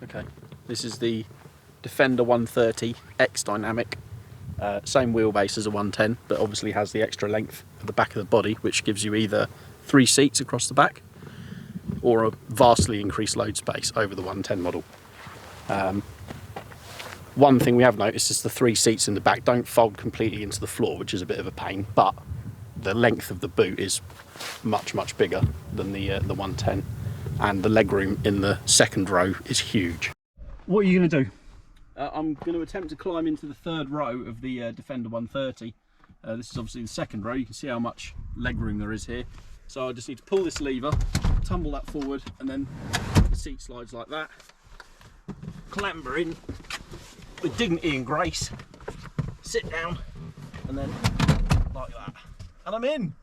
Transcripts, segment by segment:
Okay, this is the Defender 130 X-Dynamic. Same wheelbase as a 110, but obviously has the extra length at the back of the body, which gives you either 3 seats across the back or a vastly increased load space over the 110 model. One thing we have noticed is the 3 seats in the back don't fold completely into the floor, which is a bit of a pain, but the length of the boot is much bigger than the 110, and the legroom in the second row is huge. What are you going to do? I'm going to attempt to climb into the third row of the Defender 130. This is obviously the second row. You can see how much legroom there is here. So I just need to pull this lever, tumble that forward, and then the seat slides like that. Clamber in with dignity and grace. Sit down, and then like that. And I'm in!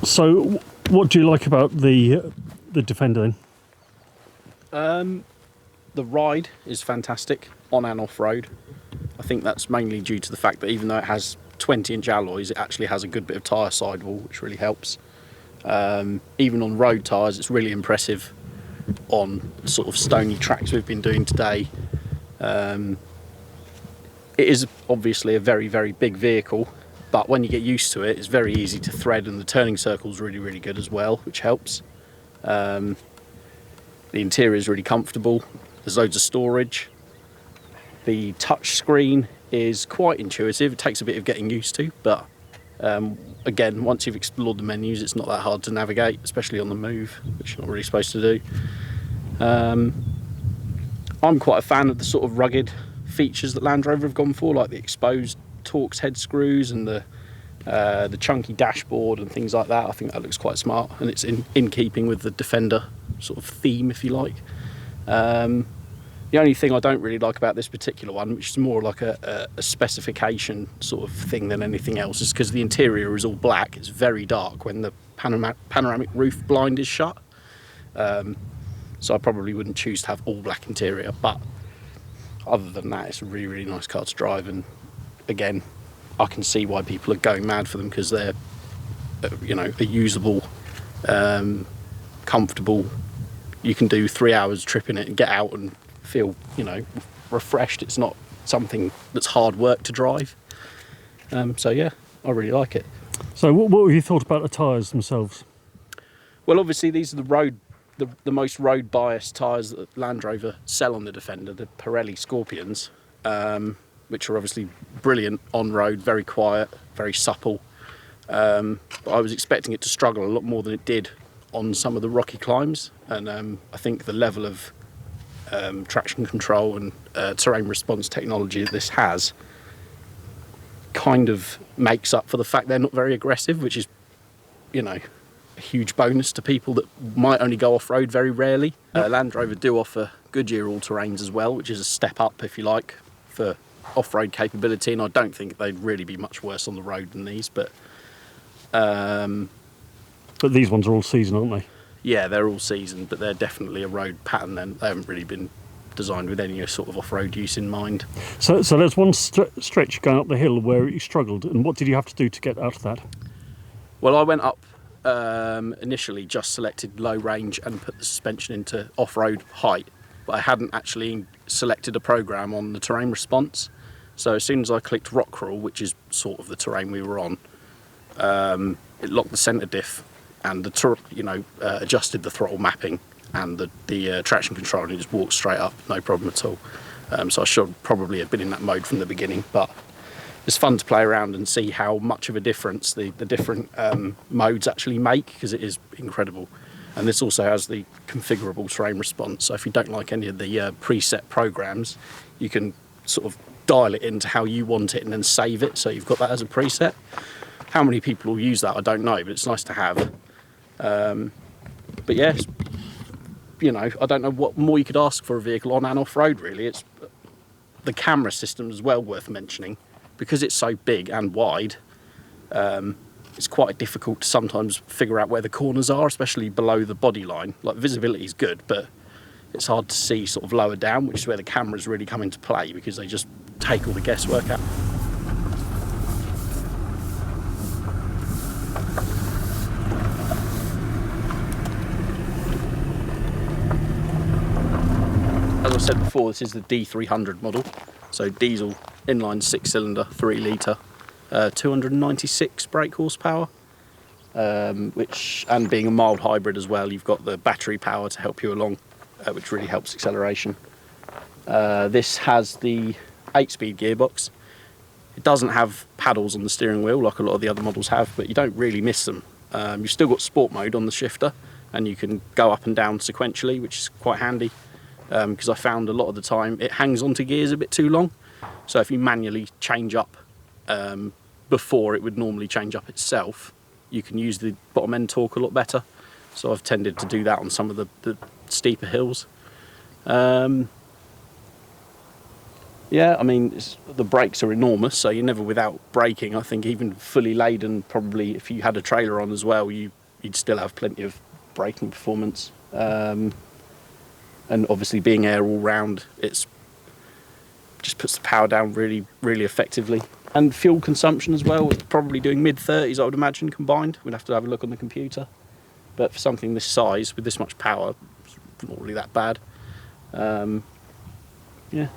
So, what do you like about the Defender then? The ride is fantastic on and off road. I think that's mainly due to the fact that even though it has 20-inch alloys, it actually has a good bit of tyre sidewall, which really helps. Even on road tyres, it's really impressive on sort of stony tracks we've been doing today. It is obviously a very big vehicle, but when you get used to it, it's very easy to thread, and the turning circle's really good as well, which helps. The interior is really comfortable. There's loads of storage. The touch screen is quite intuitive. It takes a bit of getting used to, but again, once you've explored the menus, it's not that hard to navigate, especially on the move, which you're not really supposed to do. I'm quite a fan of the sort of rugged features that Land Rover have gone for, like the exposed Torx head screws and the chunky dashboard and things like that. I think that looks quite smart, and it's in keeping with the Defender sort of theme, if you like. The only thing I don't really like about this particular one, which is more like a specification sort of thing than anything else, is because the interior is all black. It's very dark when the panoramic roof blind is shut. So I probably wouldn't choose to have all black interior, but other than that, it's a really nice car to drive. And again, I can see why people are going mad for them, because they're a usable, comfortable. You can do 3 hours trip in it and get out and feel refreshed. It's not something that's hard work to drive. So yeah, I really like it. So what have you thought about the tyres themselves? Well, obviously these are the most road biased tyres that Land Rover sell on the Defender, the Pirelli Scorpions, which are obviously brilliant on road, very quiet, very supple. But I was expecting it to struggle a lot more than it did on some of the rocky climbs, and I think the level of traction control and terrain response technology that this has kind of makes up for the fact they're not very aggressive, which is, you know, a huge bonus to people that might only go off-road very rarely. Land Rover do offer Goodyear all-terrains as well, which is a step up, if you like, for off-road capability, and I don't think they'd really be much worse on the road than these, but these ones are all season, aren't they? yeah, they're all season, but they're definitely a road pattern. Then they haven't really been designed with any sort of off-road use in mind. So there's one stretch going up the hill where you struggled, and what did you have to do to get out of that? Well, I went up initially, just selected low range and put the suspension into off-road height, but I hadn't actually selected a program on the terrain response. So as soon as I clicked rock crawl, which is sort of the terrain we were on, it locked the centre diff and adjusted the throttle mapping and the traction control, and it just walked straight up, no problem at all. So I should probably have been in that mode from the beginning, but it's fun to play around and see how much of a difference the different modes actually make, because it is incredible. And this also has the configurable terrain response, so if you don't like any of the preset programs, you can sort of dial it into how you want it and then save it, so you've got that as a preset. How many people will use that, I don't know, but it's nice to have. But yes, you know, I don't know what more you could ask for a vehicle on and off-road, really. It's the camera system as well worth mentioning. Because it's so big and wide, it's quite difficult to sometimes figure out where the corners are, especially below the body line. Like, visibility is good, but it's hard to see sort of lower down, which is where the cameras really come into play, because they just take all the guesswork out. As I said before, this is the D300 model, so diesel, inline 6-cylinder, 3 litre, 296 brake horsepower, and being a mild hybrid as well, you've got the battery power to help you along, which really helps acceleration. This has the 8-speed gearbox. It doesn't have paddles on the steering wheel like a lot of the other models have, but you don't really miss them. You've still got sport mode on the shifter, and you can go up and down sequentially, which is quite handy, because I found a lot of the time it hangs onto gears a bit too long. So if you manually change up before it would normally change up itself, you can use the bottom end torque a lot better. So I've tended to do that on some of the steeper hills. Yeah, I mean, the brakes are enormous, so you're never without braking. I think even fully laden, probably if you had a trailer on as well, you'd still have plenty of braking performance. And obviously being air all round, it's just puts the power down really, really effectively. And fuel consumption as well, it's probably doing mid-30s, I would imagine, combined. We'd have to have a look on the computer. But for something this size, with this much power, it's not really that bad. Yeah.